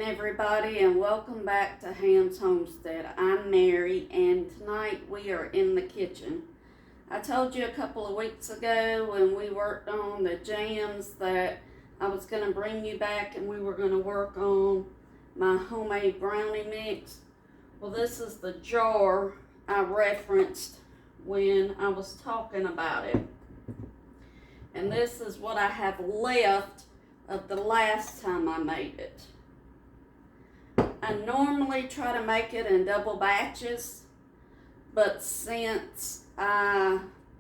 everybody, and welcome back to Homestead. I'm Mary, and tonight we are in the kitchen. I told you a couple of weeks ago when we worked on the jams that I was going to bring you back and we were going to work on my homemade brownie mix. Well, this is the jar I referenced when I was talking about it. And this is what I have left of the last time I made it. I normally try to make it in double batches, but since I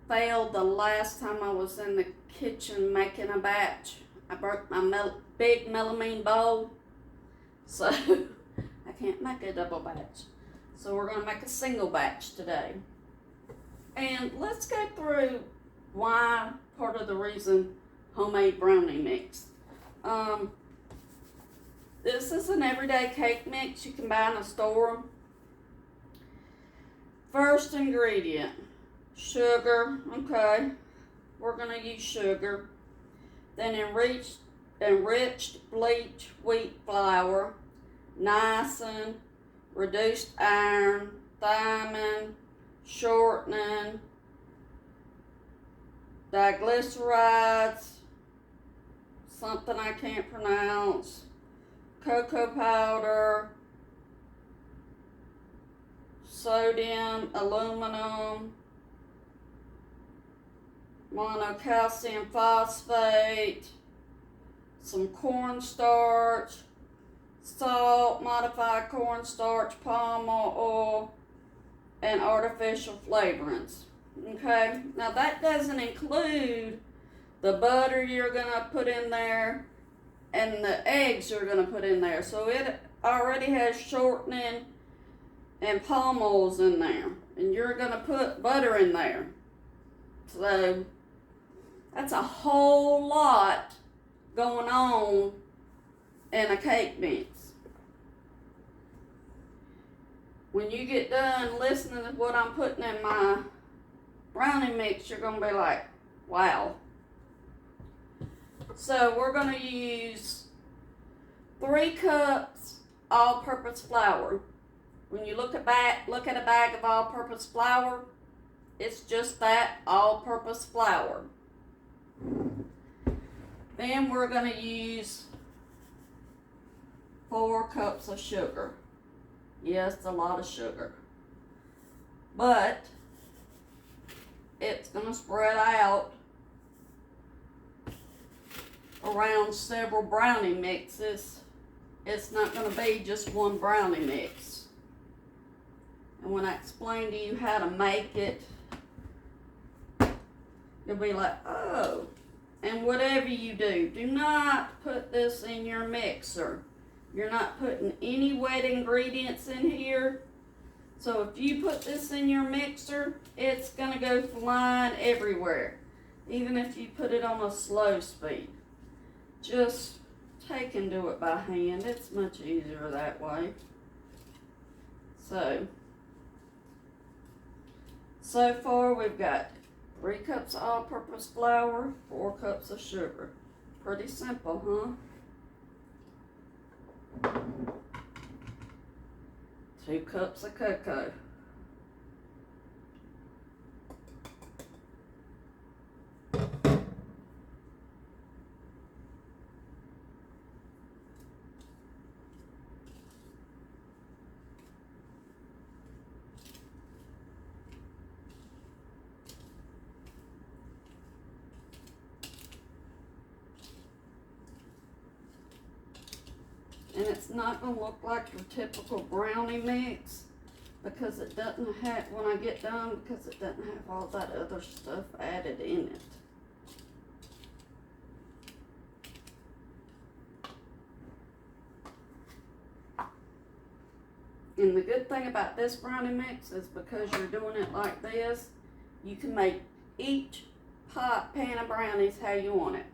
failed the last time I was in the kitchen making a batch, I broke my big melamine bowl, so I can't make a double batch. So we're going to make a single batch today. And let's go through why, part of the reason, homemade brownie mix. This is an everyday cake mix you can buy in a store. First ingredient, sugar. Okay, we're going to use sugar. Then enriched bleach wheat flour, niacin, reduced iron, thiamine, shortening, diglycerides, something I can't pronounce, cocoa powder, sodium, aluminum, monocalcium phosphate, some cornstarch, salt, modified cornstarch, palm oil, and artificial flavorants. Okay, now that doesn't include the butter you're gonna put in there and the eggs you're gonna put in there. So it already has shortening and palm oils in there, and you're gonna put butter in there. So that's a whole lot going on in a cake mix. When you get done listening to what I'm putting in my brownie mix, you're gonna be like, wow. So we're going to use 3 cups all-purpose flour. When you look at a bag of all-purpose flour, it's just that, all-purpose flour. Then we're going to use 4 cups of sugar. Yes, a lot of sugar. But it's going to spread out around several brownie mixes. It's not going to be just one brownie mix. And when I explain to you how to make it, you'll be like, oh. And whatever you do, do not put this in your mixer. You're not putting any wet ingredients in here. So if you put this in your mixer, it's going to go flying everywhere, even if you put it on a slow speed. Just take and do it by hand. It's much easier that way. So far we've got 3 cups of all-purpose flour, 4 cups of sugar. Pretty simple, huh? 2 cups of cocoa. And it's not going to look like your typical brownie mix because it doesn't have, when I get done, because it doesn't have all that other stuff added in it. And the good thing about this brownie mix is because you're doing it like this, you can make each pan of brownies how you want it.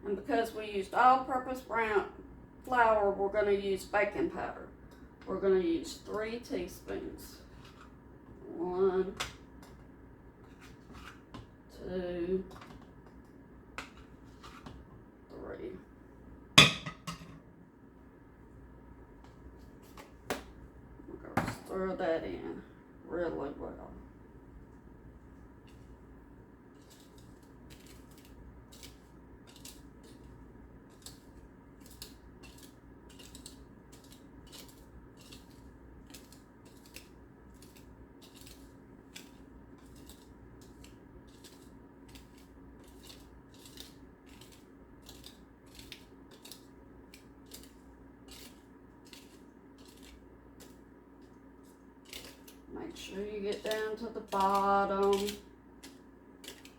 And because we used all-purpose flour, we're going to use baking powder. We're going to use 3 teaspoons. 1, 2, 3. stir that in really well. Make sure you get down to the bottom.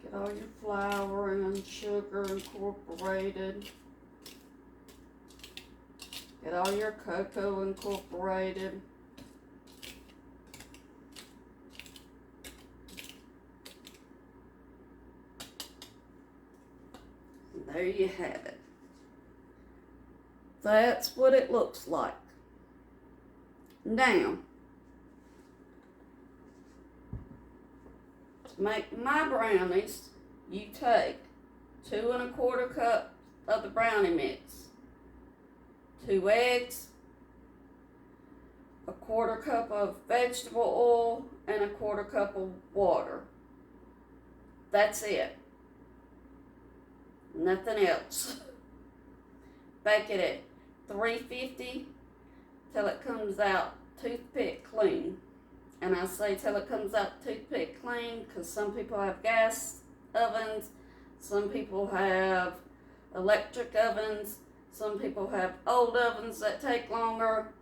Get all your flour and sugar incorporated. Get all your cocoa incorporated. And there you have it. That's what it looks like. Now, to make my brownies, you take 2 1/4 cups of the brownie mix, 2 eggs, 1/4 cup of vegetable oil, and 1/4 cup of water. That's it. Nothing else. Bake it at 350 till it comes out toothpick clean. And I say till it comes out toothpick clean because some people have gas ovens, some people have electric ovens, some people have old ovens that take longer.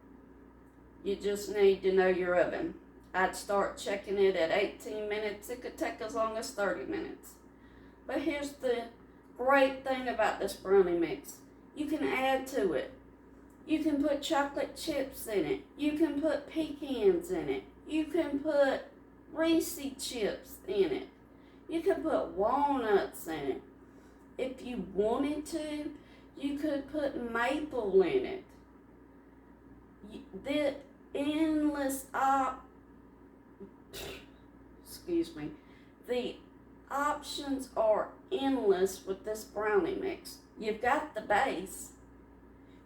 You just need to know your oven. I'd start checking it at 18 minutes. It could take as long as 30 minutes. But here's the great thing about this brownie mix. You can add to it. You can put chocolate chips in it. You can put pecans in it. You can put Reese chips in it. You can put walnuts in it. If you wanted to, you could put maple in it. The endless the options are endless with this brownie mix. You've got the base.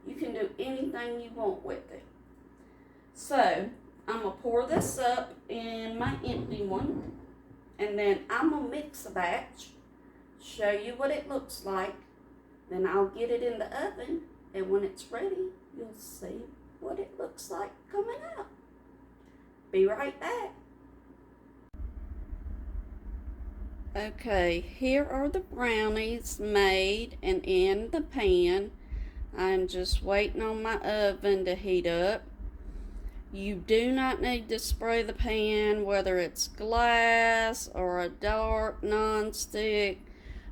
You can do anything you want with it. So, I'm going to pour this up in my empty one, and then I'm going to mix a batch, show you what it looks like, then I'll get it in the oven, and when it's ready, you'll see what it looks like coming out. Be right back. Okay, here are the brownies made and in the pan. I'm just waiting on my oven to heat up. You do not need to spray the pan, whether it's glass or a dark non-stick,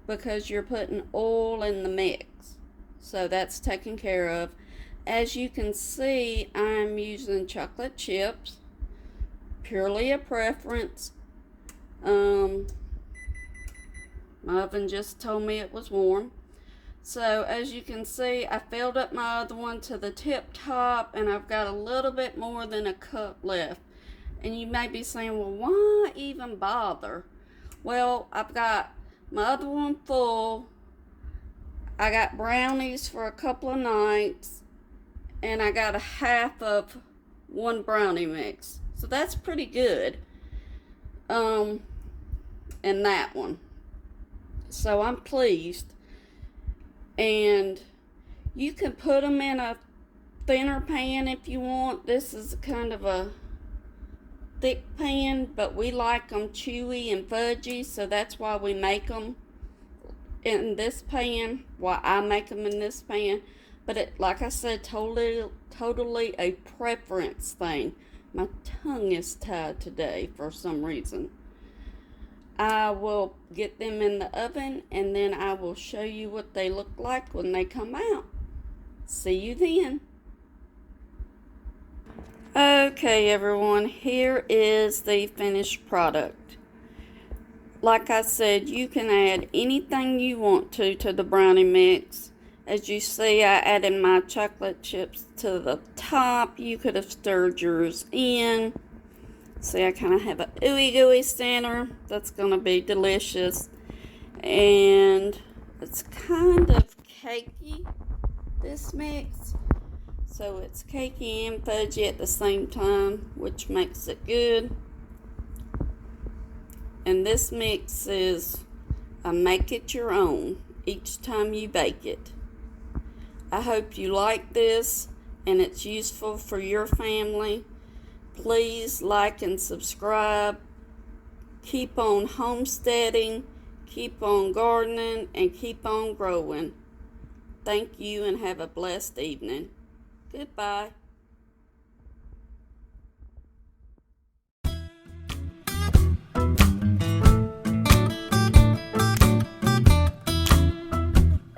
because you're putting oil in the mix. So that's taken care of. As you can see, I'm using chocolate chips, purely a preference. My oven just told me it was warm. So as you can see, I filled up my other one to the tip top, and I've got a little bit more than a cup left. And you may be saying, well, why even bother? Well, I've got my other one full. I got brownies for a couple of nights, and I got a half of one brownie mix. So that's pretty good. And that one. So I'm pleased. And you can put them in a thinner pan if you want. This is kind of a thick pan, but we like them chewy and fudgy, so that's why we make them in this pan. Why I make them in this pan. But it, like I said, totally a preference thing. My tongue is tied today for some reason. I will get them in the oven, and then I will show you what they look like when they come out. See you then. Okay, everyone, here is the finished product. Like I said, you can add anything you want to the brownie mix. As you see, I added my chocolate chips to the top. You could have stirred yours in. See, I kind of have a ooey gooey center. That's going to be delicious. And it's kind of cakey, this mix. So it's cakey and fudgy at the same time, which makes it good. And this mix is a make it your own each time you bake it. I hope you like this and it's useful for your family. Please like and subscribe. Keep on homesteading, keep on gardening, and keep on growing. Thank you and have a blessed evening. Goodbye.